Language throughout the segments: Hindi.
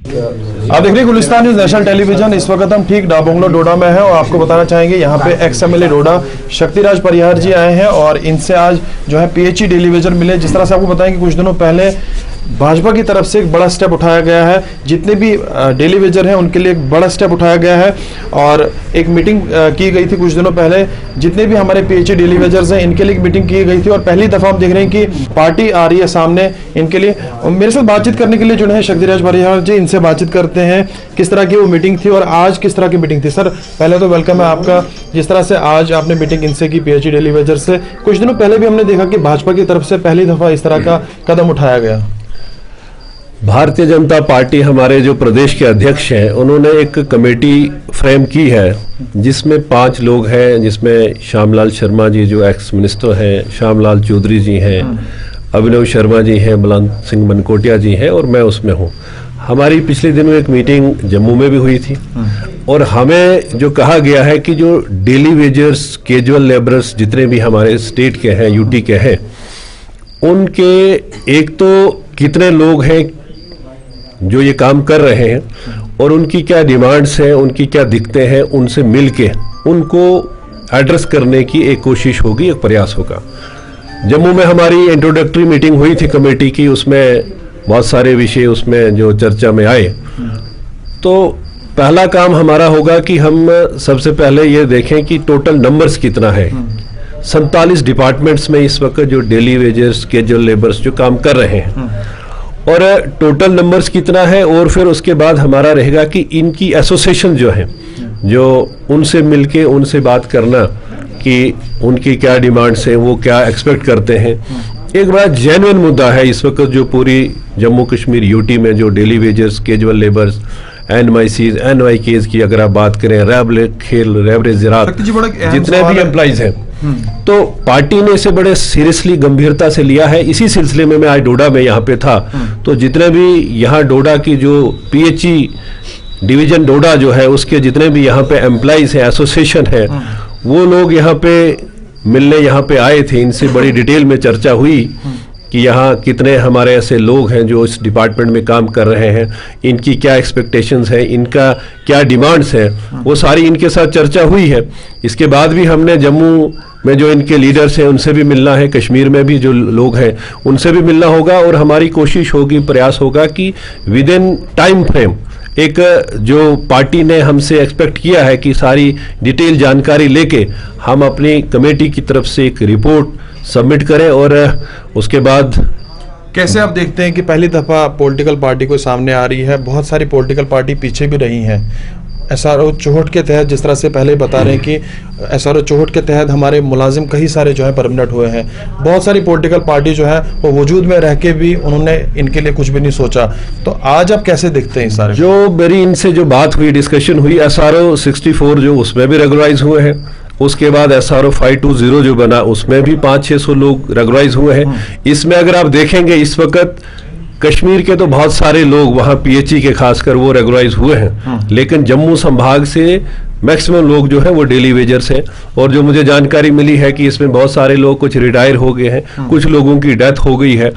आप देख रहे हैं गुलिस्तान न्यूज नेशनल टेलीविजन। इस वक्त हम ठीक डाबोंगलो डोडा में हैं और आपको बताना चाहेंगे यहाँ पे XMLA डोडा शक्तिराज परिहार जी आए हैं और इनसे आज जो है PHE डेली वेजर मिले। जिस तरह से आपको बताएं कि कुछ दिनों पहले भाजपा की तरफ से एक बड़ा स्टेप उठाया गया है, जितने भी डेली वेजर हैं उनके लिए एक बड़ा स्टेप उठाया गया है और एक मीटिंग की गई थी कुछ दिनों पहले। जितने भी हमारे PHE डेली वेजर्स हैं इनके लिए एक मीटिंग की गई थी और पहली दफा हम देख रहे हैं कि पार्टी आ रही है सामने इनके लिए। मेरे साथ बातचीत करने के लिए जुड़े हैं शक्तिराज परिहार जी, इनसे बातचीत करते हैं किस तरह की वो मीटिंग थी और आज किस तरह की मीटिंग थी। सर पहले तो वेलकम है आपका। जिस तरह से आज आपने मीटिंग इनसे की PHE डेली वेजर से, कुछ दिनों पहले भी हमने देखा कि भाजपा की तरफ से पहली दफा इस तरह का कदम उठाया गया। भारतीय जनता पार्टी हमारे जो प्रदेश के अध्यक्ष हैं उन्होंने एक कमेटी फ्रेम की है जिसमें 5 लोग हैं, जिसमें श्यामलाल शर्मा जी जो एक्स मिनिस्टर हैं, श्यामलाल चौधरी जी हैं, अभिनव शर्मा जी हैं, बुलंद सिंह मनकोटिया जी हैं और मैं उसमें हूँ। हमारी पिछले दिनों एक मीटिंग जम्मू में भी हुई थी और हमें जो कहा गया है कि जो डेली वेजर्स, कैजुअल लेबरर्स जितने भी हमारे स्टेट के हैं, यूटी के हैं, उनके एक तो कितने लोग हैं जो ये काम कर रहे हैं और उनकी क्या डिमांड्स हैं, उनकी क्या दिक्कतें हैं, उनसे मिलके उनको एड्रेस करने की एक कोशिश होगी, एक प्रयास होगा। जम्मू में हमारी इंट्रोडक्टरी मीटिंग हुई थी कमेटी की, उसमें बहुत सारे विषय उसमें जो चर्चा में आए। तो पहला काम हमारा होगा कि हम सबसे पहले ये देखें कि टोटल नंबर्स कितना है। 47 डिपार्टमेंट्स में इस वक्त जो डेली वेजर्स, कैजुअल लेबर्स जो काम कर रहे हैं और टोटल नंबर्स कितना है, और फिर उसके बाद हमारा रहेगा कि इनकी एसोसिएशन जो है, जो उनसे मिलके उनसे बात करना कि उनकी क्या डिमांड्स हैं, वो क्या एक्सपेक्ट करते हैं। एक बड़ा जेन्युइन मुद्दा है इस वक्त जो पूरी जम्मू कश्मीर यूटी में जो daily wagers, casual labours, NYCs, NYKs की अगर आप बात करें, रेवरेज ज़राअत, जितने भी एम्प्लॉइज हैं, तो पार्टी ने इसे बड़े सीरियसली गंभीरता से लिया है। इसी सिलसिले में मैं आज डोडा में यहाँ पे था, तो जितने भी यहाँ डोडा की जो PHE डिवीजन डोडा जो है उसके जितने भी यहाँ पे एम्प्लॉइज हैं, एसोसिएशन है, वो लोग यहाँ पे मिलने यहाँ पे आए थे। इनसे बड़ी डिटेल में चर्चा हुई कि यहाँ कितने हमारे ऐसे लोग हैं जो इस डिपार्टमेंट में काम कर रहे हैं, इनकी क्या एक्सपेक्टेशंस हैं, इनका क्या डिमांड्स हैं, वो सारी इनके साथ चर्चा हुई है। इसके बाद भी हमने जम्मू में जो इनके लीडर्स हैं उनसे भी मिलना है, कश्मीर में भी जो लोग हैं उनसे भी मिलना होगा और हमारी कोशिश होगी, प्रयास होगा कि विद इन टाइम फ्रेम एक जो पार्टी ने हमसे एक्सपेक्ट किया है कि सारी डिटेल जानकारी लेके हम अपनी कमेटी की तरफ से एक रिपोर्ट सबमिट करें। और उसके बाद कैसे आप देखते हैं कि पहली दफा पॉलिटिकल पार्टी को सामने आ रही है, बहुत सारी पॉलिटिकल पार्टी पीछे भी रही हैं। SRO चौहट के तहत, जिस तरह से पहले बता रहे हैं कि SRO चौहट के तहत हमारे मुलाजिम कई सारे जो है परमानेंट हुए हैं। बहुत सारी पॉलिटिकल पार्टी जो है वो वजूद में रह के भी उन्होंने इनके लिए कुछ भी नहीं सोचा। तो आज आप कैसे देखते हैं सारे? जो मेरी इनसे जो बात हुई, डिस्कशन हुई, SRO 64 जो उसमें भी रेगुलराइज हुए हैं, उसके बाद SRO 520 जो बना उसमें भी 500-600 लोग रेगुलराइज हुए हैं। इसमें अगर आप देखेंगे इस वक्त कश्मीर के तो बहुत सारे लोग वहाँ PHE के खासकर वो रेगुलराइज हुए हैं, लेकिन जम्मू संभाग से मैक्सिमम लोग जो है वो डेली वेजर्स हैं। और जो मुझे जानकारी मिली है कि इसमें बहुत सारे लोग कुछ रिटायर हो गए हैं, कुछ लोगों की डेथ हो गई है।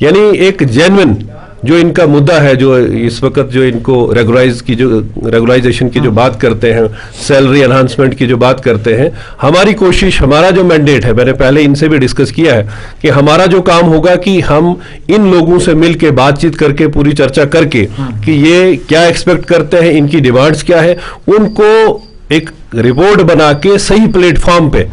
यानी एक जेन्युइन जो इनका मुद्दा है, जो इस वक्त जो इनको रेगुलाइजेशन की जो बात करते हैं, सैलरी एनहांसमेंट की जो बात करते हैं, हमारी कोशिश, हमारा जो मैंडेट है, मैंने पहले इनसे भी डिस्कस किया है कि हमारा जो काम होगा कि हम इन लोगों से मिलके बातचीत करके, पूरी चर्चा करके कि ये क्या एक्सपेक्ट करते हैं, इनकी डिमांड्स क्या है, उनको एक रिपोर्ट बना के सही प्लेटफॉर्म पे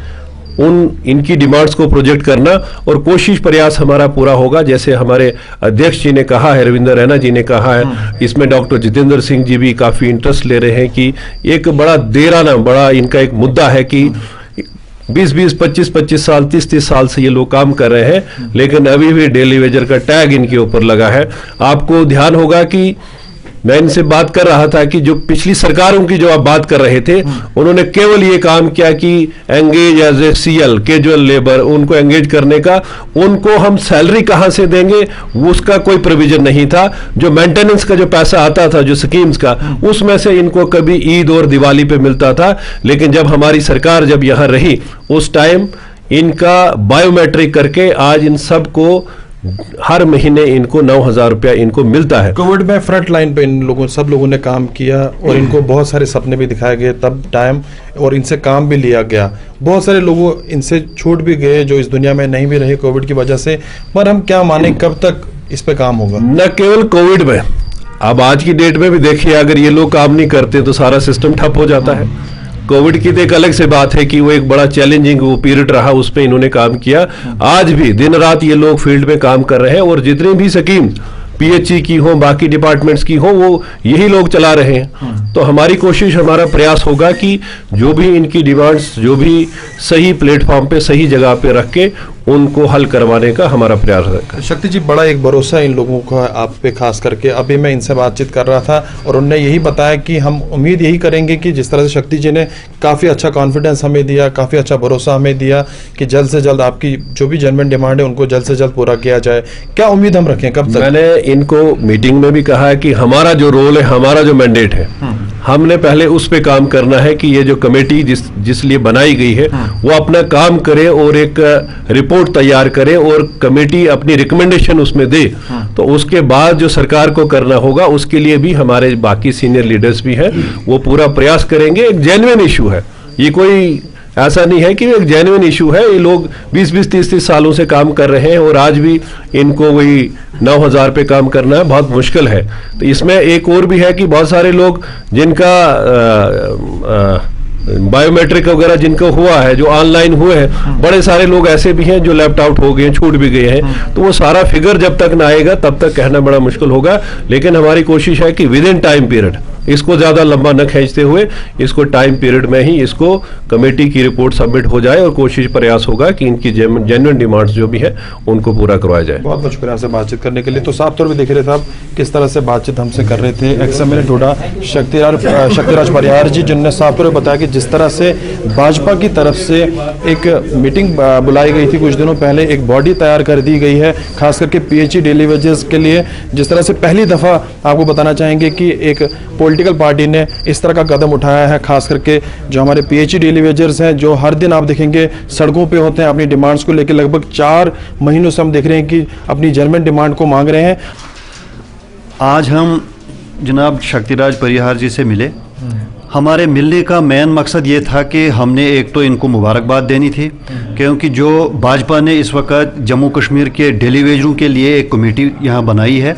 इनकी डिमांड्स को प्रोजेक्ट करना और कोशिश प्रयास हमारा पूरा होगा। जैसे हमारे अध्यक्ष जी ने कहा है, रविंद्र रैना जी ने कहा है, इसमें डॉक्टर जितेंद्र सिंह जी भी काफ़ी इंटरेस्ट ले रहे हैं कि एक बड़ा इनका एक मुद्दा है कि 20-20, 25-25 साल, 30-30 साल से ये लोग काम कर रहे हैं, लेकिन अभी भी डेली वेजर का टैग इनके ऊपर लगा है। आपको ध्यान होगा कि मैं इनसे बात कर रहा था कि जो पिछली सरकारों की जो आप बात कर रहे थे, उन्होंने केवल ये काम किया कि engage as a CL, casual labour, उनको एंगेज करने का, उनको हम सैलरी कहाँ से देंगे उसका कोई प्रोविजन नहीं था। जो मेंटेनेंस का जो पैसा आता था, जो स्कीम्स का, उसमें से इनको कभी ईद और दिवाली पे मिलता था। लेकिन जब हमारी सरकार जब यहाँ रही, उस टाइम इनका बायोमेट्रिक करके आज इन सब को हर महीने इनको 9,000 रुपया इनको मिलता है। कोविड में फ्रंट लाइन पे इन लोगों सब लोगों ने काम किया और इनको बहुत सारे सपने भी दिखाए गए तब टाइम, और इनसे काम भी लिया गया। बहुत सारे लोगों इनसे छूट भी गए जो इस दुनिया में नहीं भी रहे कोविड की वजह से। पर हम क्या माने, कब तक इस पे काम होगा? न केवल कोविड में, अब आज की डेट में भी देखिए, अगर ये लोग काम नहीं करते तो सारा सिस्टम ठप हो जाता है। कोविड की तो एक अलग से बात है कि वो एक बड़ा चैलेंजिंग वो पीरियड रहा, उस पर इन्होंने काम किया। आज भी दिन रात ये लोग फील्ड में काम कर रहे हैं और जितनी भी स्कीम पीएचई की हो, बाकी डिपार्टमेंट्स की हो, वो यही लोग चला रहे हैं। तो हमारी कोशिश, हमारा प्रयास होगा कि जो भी इनकी डिमांड्स, जो भी सही प्लेटफॉर्म पे, सही जगह पे रख के उनको हल करवाने का हमारा प्रयास है। शक्ति जी, बड़ा एक भरोसा इन लोगों का आप पे खास करके। अभी मैं इनसे बातचीत कर रहा था और उन्होंने यही बताया कि हम उम्मीद यही करेंगे कि जिस तरह से शक्ति जी ने काफ़ी अच्छा कॉन्फिडेंस हमें दिया, काफ़ी अच्छा भरोसा हमें दिया कि जल्द से जल्द आपकी जो भी जेन्युइन डिमांड है उनको जल्द से जल्द पूरा किया जाए। क्या उम्मीद हम रखें, कब तक? मैंने इनको मीटिंग में भी कहा है कि हमारा जो रोल है, हमारा जो मैंडेट है, हमने पहले उस पे काम करना है कि ये जो कमेटी जिस लिए बनाई गई है वो अपना काम करे और एक रिपोर्ट तैयार करे और कमेटी अपनी रिकमेंडेशन उसमें दे। तो उसके बाद जो सरकार को करना होगा उसके लिए भी हमारे बाकी सीनियर लीडर्स भी हैं, वो पूरा प्रयास करेंगे। एक जेन्युइन इशू है ये, कोई ऐसा नहीं है कि एक जेन्युइन इशू है। ये लोग 20-20, 30-30 सालों से काम कर रहे हैं और आज भी इनको वही 9,000 पे काम करना है बहुत मुश्किल है। तो इसमें एक और भी है कि बहुत सारे लोग जिनका बायोमेट्रिक वगैरह जिनको हुआ है, जो ऑनलाइन हुए हैं, बड़े सारे लोग ऐसे भी हैं जो लैप्ट आउट हो गए, छूट भी गए हैं। तो वो सारा फिगर जब तक ना आएगा तब तक कहना बड़ा मुश्किल होगा। लेकिन हमारी कोशिश है कि विद इन टाइम पीरियड, इसको ज्यादा लंबा न खींचते हुए, इसको टाइम पीरियड में ही इसको कमेटी की रिपोर्ट सबमिट हो जाए और कोशिश प्रयास होगा कि इनकी जेन्युइन डिमांड्स जो भी है उनको पूरा करवाया जाए। बहुत बहुत शुक्रिया आपसे बातचीत करने के लिए। तो साफ तौर पे देख रहे थे आप किस तरह से बातचीत हमसे कर रहे थे एक्स-एमएलए डोडा शक्तिराज परिहार जी, जिनने साफ तौर पे बताया कि जिस तरह से भाजपा की तरफ से एक मीटिंग बुलाई गई थी कुछ दिनों पहले, एक बॉडी तैयार कर दी गई है खास करके पीएचई डेली वेजेस के लिए। जिस तरह से पहली दफा आपको बताना चाहेंगे कि एक पॉलिटिकल पार्टी ने इस तरह का कदम उठाया है, खास करके जो हमारे पीएचई डेली वेजर्स हैं, जो हर दिन आप देखेंगे सड़कों पे होते हैं अपनी डिमांड्स को लेकर। लगभग 4 महीनों से हम देख रहे हैं कि अपनी जेन्युइन डिमांड को मांग रहे हैं। आज हम जनाब शक्तिराज परिहार जी से मिले। हमारे मिलने का मेन मकसद ये था कि हमने एक तो इनको मुबारकबाद देनी थी, क्योंकि जो भाजपा ने इस वक्त जम्मू कश्मीर के डेली वेजरों के लिए एक कमेटी यहाँ बनाई है,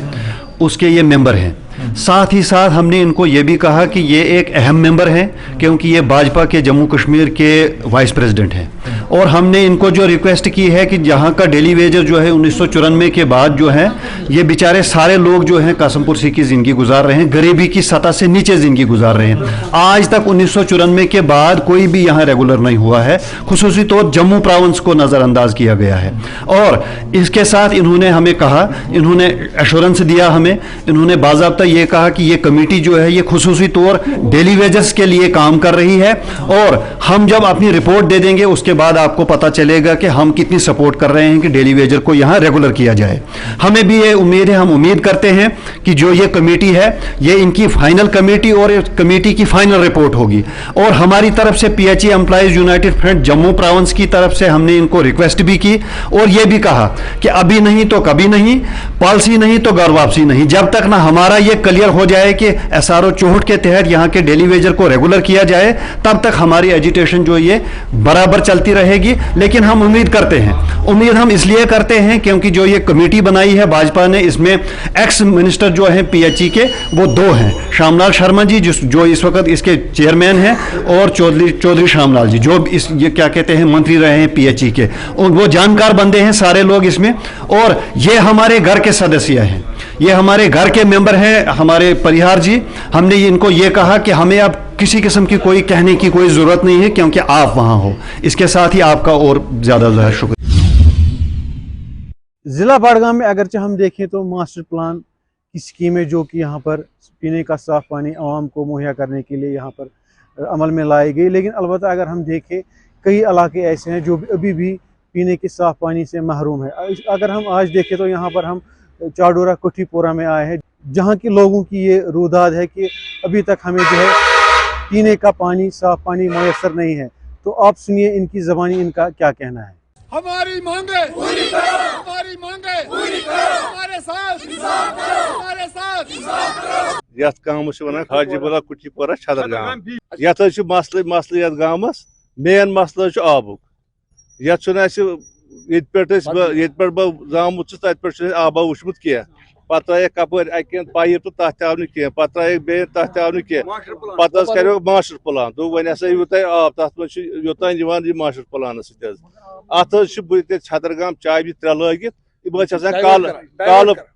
उसके ये मेंबर हैं। साथ ही साथ हमने इनको ये भी कहा कि ये एक अहम मेंबर हैं, क्योंकि ये भाजपा के जम्मू कश्मीर के वाइस प्रेसिडेंट हैं। और हमने इनको जो रिक्वेस्ट की है कि जहाँ का डेली वेजर जो है 1994 के बाद जो है, ये बेचारे सारे लोग जो हैं कासमपुर सी की ज़िंदगी गुजार रहे हैं, गरीबी की सतह से नीचे ज़िंदगी गुजार रहे हैं। आज तक 1994 के बाद कोई भी यहाँ रेगुलर नहीं हुआ है, खुसूसी तौर जम्मू प्रोविंस को नज़रअंदाज किया गया है। और इसके साथ इन्होंने हमें कहा, इन्होंने एश्योरेंस दिया हमें, इन्होंने बाज़ाब्ता ये कहा कि ये कमेटी जो है ये खुसूसी तौर डेली वेजर्स के लिए काम कर रही है, और हम जब अपनी रिपोर्ट दे देंगे उसके बाद आपको पता चलेगा कि हम कितनी सपोर्ट कर रहे हैं कि डेली वेजर को यहाँ रेगुलर किया जाए। हमें भी ये उम्मीद है, हम उम्मीद करते हैं कि जो ये कमेटी है ये इनकी फाइनल कमेटी और कमेटी की फाइनल रिपोर्ट होगी। और हमारी तरफ से PHE employees United front Jammu province की तरफ से हमने इनको रिक्वेस्ट भी की और ये भी कहा कि अभी नहीं तो कभी नहीं, पॉलिसी नहीं तो घर वापसी नहीं। जब तक ना हमारा ये क्लियर हो जाए कि एसआरओ 64 के तहत यहाँ के डेली वेजर को रेगुलर किया जाए, तब तक हमारी एजिटेशन जो ये बराबर चलती रहेगी। लेकिन हम उम्मीद करते हैं, उम्मीद हम इसलिए करते हैं क्योंकि जो ये कमेटी बनाई है भाजपा ने, इसमें एक्स मिनिस्टर जो हैं पीएचई के वो 2 हैं, श्यामलाल शर्मा जी जो इस वक्त इसके चेयरमैन हैं, और चौधरी श्यामलाल जी जो ये क्या कहते हैं मंत्री रहे हैं पीएचई के, और वो जानकार बंदे हैं सारे लोग इसमें। और ये हमारे घर के सदस्य हैं, ये हमारे घर के मेंबर हैं हमारे परिहार जी। हमने इनको ये कहा कि हमें अब किसी किस्म की कोई कहने की कोई ज़रूरत नहीं है, क्योंकि आप वहाँ हो। इसके साथ ही आपका और ज़्यादा शुक्रिया। ज़िला बड़गाम में अगरचे हम देखें तो मास्टर प्लान की स्कीमें जो कि यहाँ पर पीने का साफ़ पानी आवाम को मुहैया करने के लिए यहाँ पर अमल में लाई गई, लेकिन अलबत्ता अगर हम देखें कई इलाके ऐसे हैं जो अभी भी पीने के साफ़ पानी से महरूम है। अगर हम आज देखें तो यहाँ पर हम चाडोरा कोठीपुरा में आए हैं, जहाँ के लोगों की ये रुदाद है कि अभी तक हमें जो है पीने का पानी, साफ़ पानी मैसर नहीं है। तो आप सुनिए इनकी ज़बानी इनका क्या कहना है। हमारी मांगे पूरी करो, हमारी मांगे पूरी करो, हमारे साथ इंसाफ करो, हमारे साथ इंसाफ करो। यथ गामस वन हाजीपुरा कुटीपुरा छदर गाम यथ मसल यथ गामस मेन मसल आबुक यथ पे जामुत तत पे आबा वुचमुत कह पे त्रे कपर अक पाइप तो तथ आव कह पे त्रे बे तथ आव कह पे करो मास्टर प्लान दोप वन हसा यू तुम आब तथ मह योतान मास्टर प्लान अत छदर गाम चाबी त्रे लगित यम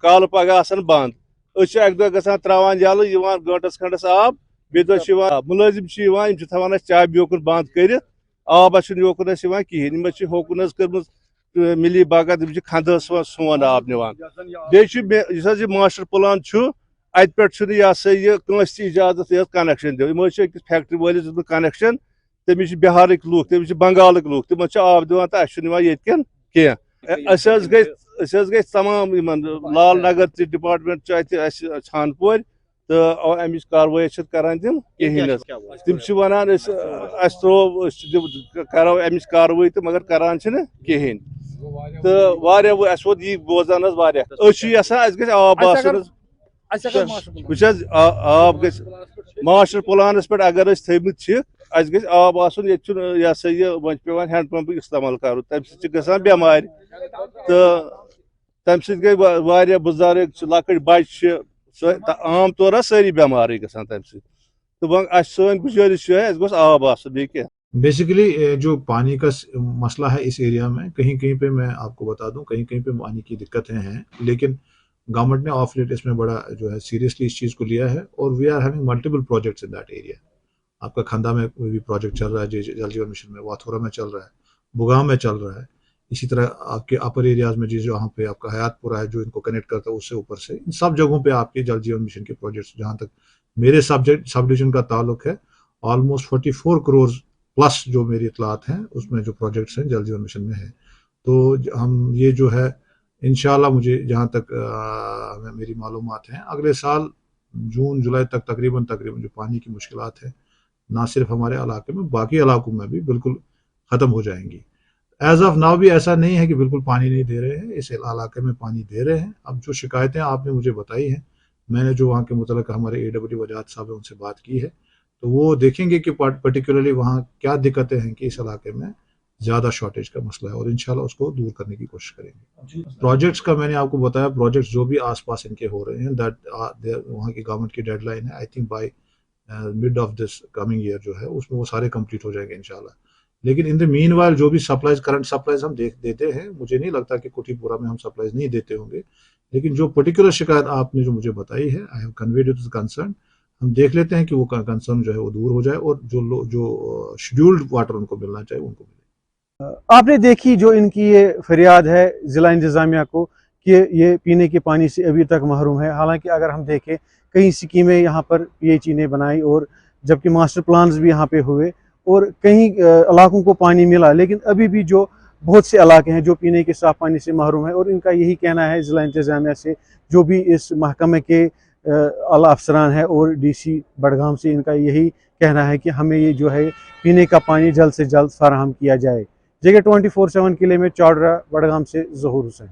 काल पगह बंद अक दह ग त्रावान जल गंटस खंडस आब बे मुलाजिम थवान चाबी योकुन बंद कर आबा योकुन कहें होकुन कर मिली बागा तम खंद सोन आब निवान बे मास्टर प्लान अत पे यह सा यह इजाजत कनेक्शन दो यमो फैक्ट्री वालिस दित कनेक्शन तमिस बिहार लूख तमिस बंगाल लूख तिम आब दिवान तो अन कह गई तमाम लाल नगर डिपार्टमेंट छानपोर तो अमिच कार्रवाई करान तम कहें तम वन करो अमिच कार्रवाई तो मगर करान कहें तो वो यह बोजान यसान आब आब ग मास्टर प्लानस पे अगर थमित ग आब यह सा वो पे हैंड पंप इस्तेमाल कर तम ग बेमार तो तम गई बुजुर्ग लकट बच्चे आम तौर सारी बेमार ग तम तो वह सन गुजारिश गोस आब क्या बेसिकली जो पानी का मसला है इस एरिया में कहीं कहीं पे मैं आपको बता दूं कहीं कहीं पे पानी की दिक्कतें हैं, लेकिन गवर्नमेंट ने ऑफ लेट इसमें बड़ा जो है सीरियसली इस चीज़ को लिया है और we are having multiple projects in that area. आपका खंदा में भी प्रोजेक्ट चल रहा है, जल जीवन मिशन में, वाथोरा में चल रहा है, बुगाम में चल रहा है, इसी तरह आपके अपर एरियाज में जो वहाँ पे आपका हयातपुरा है जो इनको कनेक्ट करता है उससे ऊपर से, इन सब जगहों पे आपके जल जीवन मिशन के प्रोजेक्ट्स, जहाँ तक मेरे सब डिवीजन का ताल्लुक है, ऑलमोस्ट 44 करोड़ प्लस जो मेरी इतलात हैं उसमें जो प्रोजेक्ट्स हैं जल जीवन मिशन में है। तो हम ये जो है इंशाल्लाह मुझे जहाँ तक मेरी मालूमात हैं अगले साल जून जुलाई तक तकरीबन जो पानी की मुश्किलात है ना सिर्फ हमारे इलाके में बाकी इलाकों में भी बिल्कुल ख़त्म हो जाएंगी। एज ऑफ नाउ भी ऐसा नहीं है कि बिल्कुल पानी नहीं दे रहे हैं, इस इलाके में पानी दे रहे हैं। अब जो शिकायतें आपने मुझे बताई हैं, मैंने जो वहाँ के मुतल्लिक़ हमारे AW वजाहत साहब है उनसे बात की है, तो वो देखेंगे कि पर्टिकुलरली वहाँ क्या दिक्कतें हैं कि इस इलाके में ज़्यादा शॉर्टेज का मसला है और इंशाल्लाह उसको दूर करने की कोशिश करेंगे। प्रोजेक्ट्स का मैंने आपको बताया, प्रोजेक्ट्स जो भी आसपास इनके हो रहे हैं दैट वहाँ की गवर्नमेंट की डेडलाइन है, I think by mid of this coming year जो है उसमें वो सारे कंप्लीट हो जाएंगे इंशाल्लाह। लेकिन इन द मीनवाइल जो भी सप्लाईज करंट सप्लाईज हम देते हैं, मुझे नहीं लगता कि कुटीपुरा में हम सप्लाईज नहीं देते होंगे, लेकिन जो पर्टिकुलर शिकायत आपने जो मुझे बताई है, I have conveyed it concern, हम देख लेते हैं कि वो कंसर्न जो है वो दूर हो जाए और जो शेड्यूल्ड वाटर उनको मिलना चाहिए उनको मिले। आपने देखी जो इनकी ये फरियाद है जिला इंतजामिया को कि ये पीने के पानी से अभी तक महरूम है। हालांकि अगर हम देखें कई स्कीमें यहाँ पर PHE ने बनाई और जबकि मास्टर प्लान्स भी यहाँ पे हुए और कई इलाकों को पानी मिला, लेकिन अभी भी जो बहुत से इलाके हैं जो पीने के साफ पानी से महरूम है। और इनका यही कहना है जिला इंतजामिया से, जो भी इस महकमे के आला अफसरान है और DC बडगाम से, इनका यही कहना है कि हमें ये जो है पीने का पानी जल्द से जल्द फराहम किया जाए। जगह 24/7 के लिए मैं चौड़रा बडगाम से ज़हूर हुसैन।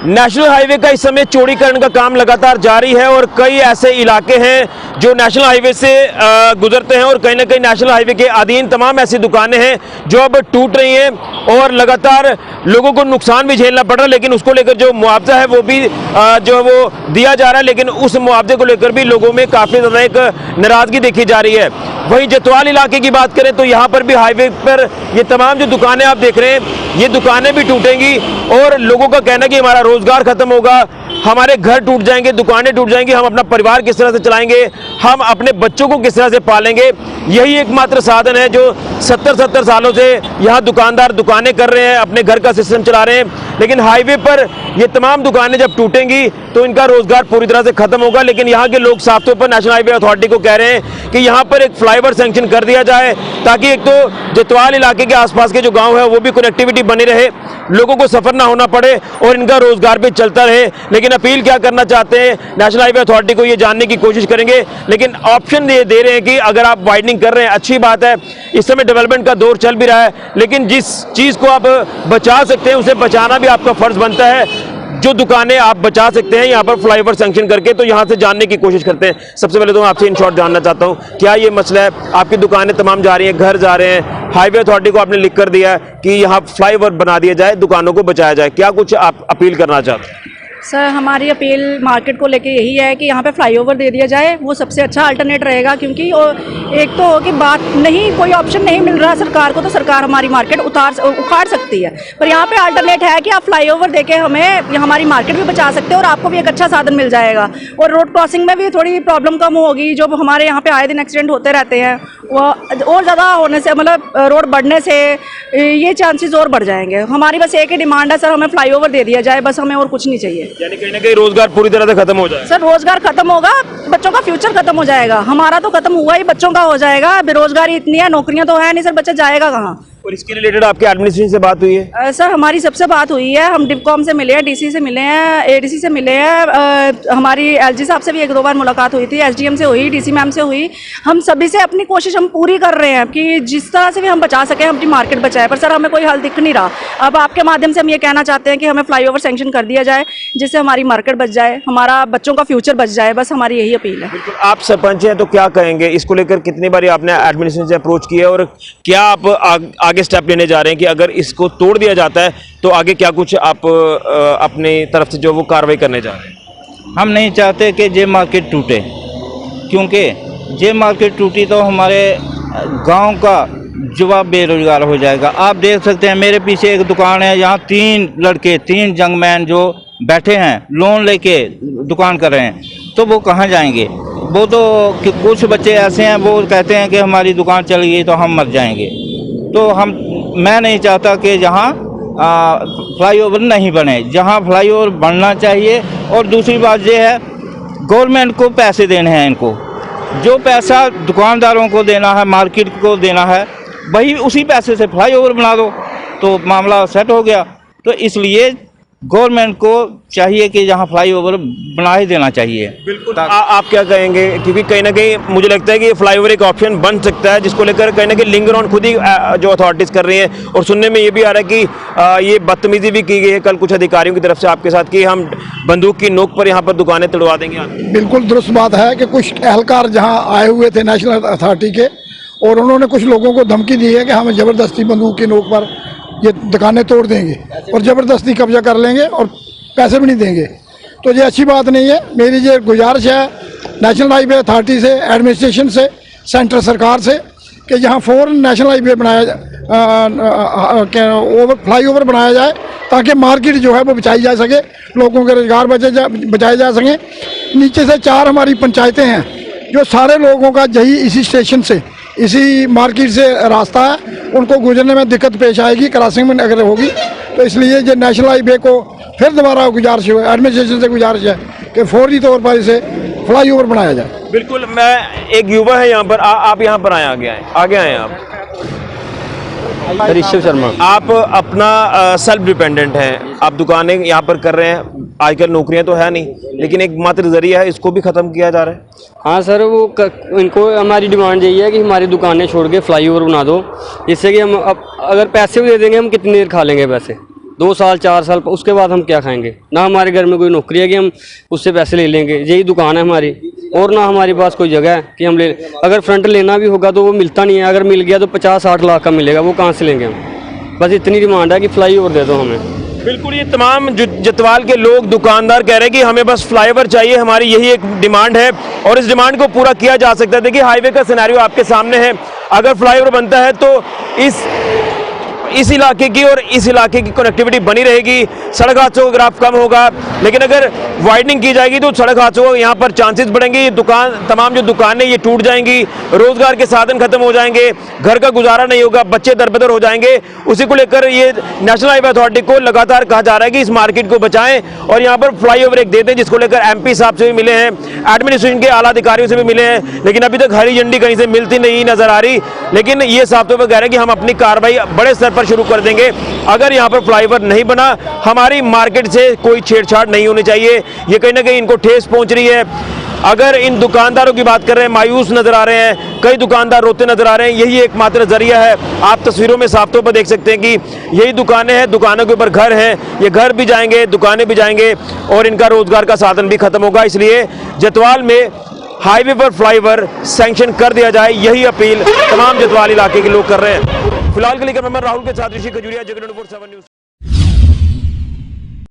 नेशनल हाईवे का इस समय चौड़ीकरण का काम लगातार जारी है और कई ऐसे इलाके हैं जो नेशनल हाईवे से गुजरते हैं और कहीं ना कहीं नेशनल हाईवे के अधीन तमाम ऐसी दुकानें हैं जो अब टूट रही हैं और लगातार लोगों को नुकसान भी झेलना पड़ रहा है। लेकिन उसको लेकर जो मुआवजा है वो भी जो है वो दिया जा रहा है, लेकिन उस मुआवजे को लेकर भी लोगों में काफ़ी ज़्यादा एक नाराज़गी देखी जा रही है। वहीं जतवाल इलाके की बात करें तो यहाँ पर भी हाईवे पर ये तमाम जो दुकानें आप देख रहे हैं, ये दुकानें भी टूटेंगी और लोगों का कहना है कि हमारा रोजगार खत्म होगा, हमारे घर टूट जाएंगे, दुकानें टूट जाएंगी, हम अपना परिवार किस तरह से चलाएंगे, हम अपने बच्चों को किस तरह से पालेंगे। यही एकमात्र साधन है जो 70 सालों से यहाँ दुकानदार दुकानें कर रहे हैं, अपने घर का सिस्टम चला रहे हैं। लेकिन हाईवे पर ये तमाम दुकानें जब टूटेंगी तो इनका रोजगार पूरी तरह से खत्म होगा। लेकिन यहाँ के लोग साफ तौर पर नेशनल हाईवे अथॉरिटी को कह रहे हैं कि यहाँ पर एक फ्लाईओवर सैंक्शन कर दिया जाए, ताकि एक तो जतवाल इलाके के आसपास के जो गांव है वो भी कनेक्टिविटी बनी रहे, लोगों को सफर ना होना पड़े और इनका रोजगार भी चलता रहे। लेकिन अपील क्या करना चाहते हैं नेशनल हाईवे अथॉरिटी को, ये जानने की कोशिश करेंगे। लेकिन ऑप्शन ये दे रहे हैं कि अगर आप वाइडनिंग कर रहे हैं अच्छी बात है, इस समय डेवलपमेंट का दौर चल भी रहा है, लेकिन जिस चीज को आप बचा सकते हैं उसे बचाना भी आपका फर्ज बनता है। जो दुकानें आप बचा सकते हैं यहाँ पर फ्लाईओवर सैंक्शन करके, तो यहाँ से जानने की कोशिश करते हैं। सबसे पहले तो मैं आपसे इन शॉर्ट जानना चाहता हूँ, क्या ये मसला है, आपकी दुकानें तमाम जा रही हैं, घर जा रहे हैं, हाईवे अथॉरिटी को आपने लिख कर दिया है कि यहाँ फ्लाईओवर बना दिया जाए, दुकानों को बचाया जाए, क्या कुछ आप अपील करना चाहते हैं? सर, हमारी अपील मार्केट को लेके यही है कि यहाँ पे फ्लाईओवर दे दिया जाए, वो सबसे अच्छा अल्टरनेट रहेगा। क्योंकि एक तो हो कि बात नहीं, कोई ऑप्शन नहीं मिल रहा सरकार को, तो सरकार हमारी मार्केट उखाड़ सकती है, पर यहाँ पे अल्टरनेट है कि आप फ्लाईओवर देके हमें हमारी मार्केट भी बचा सकते हैं और आपको भी एक अच्छा साधन मिल जाएगा। और रोड क्रॉसिंग में भी थोड़ी प्रॉब्लम कम होगी। जो हमारे यहाँ पे आए दिन एक्सीडेंट होते रहते हैं, वो और ज़्यादा होने से, मतलब रोड बढ़ने से ये चांसेस और बढ़ जाएंगे। हमारी बस एक ही डिमांड है सर, हमें फ्लाईओवर दे दिया जाए, बस हमें और कुछ नहीं चाहिए। यानी कहीं ना कहीं रोजगार पूरी तरह से खत्म हो जाए। सर, रोजगार खत्म होगा, बच्चों का फ्यूचर खत्म हो जाएगा। हमारा तो खत्म हुआ ही, बच्चों का हो जाएगा। बेरोजगारी इतनी है, नौकरियां तो है नहीं सर, बच्चा जाएगा कहाँ? और इसके रिलेटेड आपके एडमिनिस्ट्रेशन से बात हुई है? सर, हमारी सबसे बात हुई है, हम डिपकॉम से मिले हैं, डीसी से मिले हैं, एडीसी से मिले हैं, हमारी एलजी साहब से भी एक दो बार मुलाकात हुई थी, एसडीएम से हुई, डीसी मैम से हुई। हम सभी से अपनी कोशिश हम पूरी कर रहे हैं कि जिस तरह से भी हम बचा सकें, हम अपनी मार्केट बचाएं, पर सर हमें कोई हल दिख नहीं रहा। अब आपके माध्यम से हम ये कहना चाहते हैं कि हमें फ्लाईओवर सैंक्शन कर दिया जाए, जिससे हमारी मार्केट बच जाए, हमारा बच्चों का फ्यूचर बच जाए, बस हमारी यही अपील है। आप सरपंच हैं तो क्या कहेंगे इसको लेकर, कितनी बार आपने एडमिनिस्ट्रेशन से अप्रोच किया है और क्या आप आगे स्टेप लेने जा रहे हैं कि अगर इसको तोड़ दिया जाता है तो आगे क्या कुछ आप अपनी तरफ से जो वो कार्रवाई करने जा रहे हैं? हम नहीं चाहते कि जे मार्केट टूटे, क्योंकि जे मार्केट टूटी तो हमारे गांव का युवा बेरोजगार हो जाएगा। आप देख सकते हैं मेरे पीछे एक दुकान है, यहाँ 3 लड़के, 3 जंगमैन जो बैठे हैं, लोन लेके दुकान कर रहे हैं, तो वो कहाँ जाएंगे? वो तो कुछ बच्चे ऐसे हैं, वो कहते हैं कि हमारी दुकान चल गई तो हम मर जाएंगे। तो मैं नहीं चाहता कि जहाँ फ्लाईओवर नहीं बने, जहाँ फ्लाईओवर बनना चाहिए। और दूसरी बात ये है, गवर्नमेंट को पैसे देने हैं, इनको जो पैसा दुकानदारों को देना है, मार्केट को देना है, वही उसी पैसे से फ्लाईओवर बना दो तो मामला सेट हो गया। तो इसलिए गवर्नमेंट को चाहिए कि यहाँ फ्लाईओवर बना ही देना चाहिए। बिल्कुल। आप क्या कहेंगे, क्योंकि कहीं ना कहीं मुझे लगता है कि फ्लाईओवर एक ऑप्शन बन सकता है, जिसको लेकर कहीं ना कहीं लिंगर ऑन खुद ही जो अथॉरिटीज कर रही हैं। और सुनने में ये भी आ रहा है कि ये बदतमीजी भी की गई है कल कुछ अधिकारियों की तरफ से आपके साथ, कि हम बंदूक की नोक पर यहाँ पर दुकानें तोड़वा देंगे। बिल्कुल दुरुस्त बात है कि कुछ एहलकार जहाँ आए हुए थे नेशनल अथॉरिटी के, और उन्होंने कुछ लोगों को धमकी दी है कि हमें ज़बरदस्ती बंदूक की नोक पर ये दुकानें तोड़ देंगे और ज़बरदस्ती कब्जा कर लेंगे और पैसे भी नहीं देंगे। तो ये अच्छी बात नहीं है। मेरी ये गुजारिश है नेशनल हाईवे अथॉरिटी से, एडमिनिस्ट्रेशन से, सेंट्रल सरकार से, कि यहाँ फ़ौरन नेशनल हाईवे बनाया फ्लाईओवर बनाया जाए, ताकि मार्केट जो है वो बचाई जा सके, लोगों के रोजगार बचाए जा सकें। नीचे से 4 हमारी पंचायतें हैं, जो सारे लोगों का यही इसी स्टेशन से, इसी मार्केट से रास्ता है, उनको गुजरने में दिक्कत पेश आएगी, क्रॉसिंग में अगर होगी। तो इसलिए ये नेशनल हाईवे को फिर दोबारा गुजारिश है, एडमिनिस्ट्रेशन से गुजारिश है कि फौरी तौर पर इसे फ्लाईओवर बनाया जाए। बिल्कुल। मैं एक युवा है यहाँ पर, आप यहाँ पर आगे आए आप। ऋषभ शर्मा। आप अपना सेल्फ डिपेंडेंट हैं, आप दुकानें यहाँ पर कर रहे हैं, आजकल नौकरियाँ तो है नहीं, लेकिन एक मात्र जरिया है, इसको भी ख़त्म किया जा रहा है। हाँ सर, इनको हमारी डिमांड यही है कि हमारी दुकानें छोड़ के फ्लाईओवर बना दो, जिससे कि हम अगर पैसे भी दे देंगे, हम कितनी देर खा लेंगे पैसे? 2 साल 4 साल, उसके बाद हम क्या खाएंगे? ना हमारे घर में कोई नौकरी है कि हम उससे पैसे ले लेंगे, यही दुकान है हमारी, और ना हमारे पास कोई जगह है कि हम ले। अगर फ्रंट लेना भी होगा तो वो मिलता नहीं है, अगर मिल गया तो 50-60 लाख का मिलेगा, वो कहाँ से लेंगे हम? बस इतनी डिमांड है कि फ्लाईओवर दे दो हमें। बिल्कुल। ये तमाम जतवाल के लोग, दुकानदार कह रहे हैं कि हमें बस फ्लाईओवर चाहिए, हमारी यही एक डिमांड है और इस डिमांड को पूरा किया जा सकता है। देखिए हाईवे का सिनेरियो आपके सामने है, अगर फ्लाईओवर बनता है तो इस इलाके की और इस इलाके की कनेक्टिविटी बनी रहेगी, सड़क हादसों का ग्राफ कम होगा। लेकिन अगर वाइडनिंग की जाएगी तो सड़क हादसों का यहाँ पर चांसेस बढ़ेंगे। ये तमाम जो दुकानें ये टूट जाएंगी, रोजगार के साधन खत्म हो जाएंगे, घर का गुजारा नहीं होगा, बच्चे दरबदर हो जाएंगे। उसी को लेकर ये नेशनल हाईवे अथॉरिटी को लगातार कहा जा रहा है कि इस मार्केट को बचाएं और यहाँ पर फ्लाईओवर एक दे दें, जिसको लेकर MP साहब से भी मिले हैं, एडमिनिस्ट्रेशन के आला अधिकारियों से भी मिले हैं, लेकिन अभी तक हरी झंडी कहीं से मिलती नहीं नजर आ रही। लेकिन ये साफ तौर पर कह रहे हैं कि हम अपनी कार्रवाई बड़े स्तर पर शुरू कर देंगे। अगर यहाँ पर फ्लाईओवर नहीं बना, हमारी मार्केट से कोई छेड़छाड़ नहीं होनी चाहिए। ये कहीं ना कहीं इनको ठेस पहुंच रही है। अगर इन दुकानदारों की बात कर रहे हैं, मायूस नजर आ रहे हैं, कई दुकानदार रोते नजर आ रहे हैं, यही एकमात्र जरिया है। आप तस्वीरों में साफ तौर पर देख सकते हैं कि यही दुकानें हैं, दुकानों के ऊपर घर हैं, ये घर भी जाएंगे, दुकानें भी जाएंगे और इनका रोजगार का साधन भी खत्म होगा। इसलिए जतवाल में हाईवे पर फ्लाईओवर सैंक्शन कर दिया जाए, यही अपील तमाम जतवाल इलाके के लोग कर रहे हैं। फिलहाल के लिए मैं राहुल के साथ ऋषि खजूरिया, जगत 24/7 न्यूज़।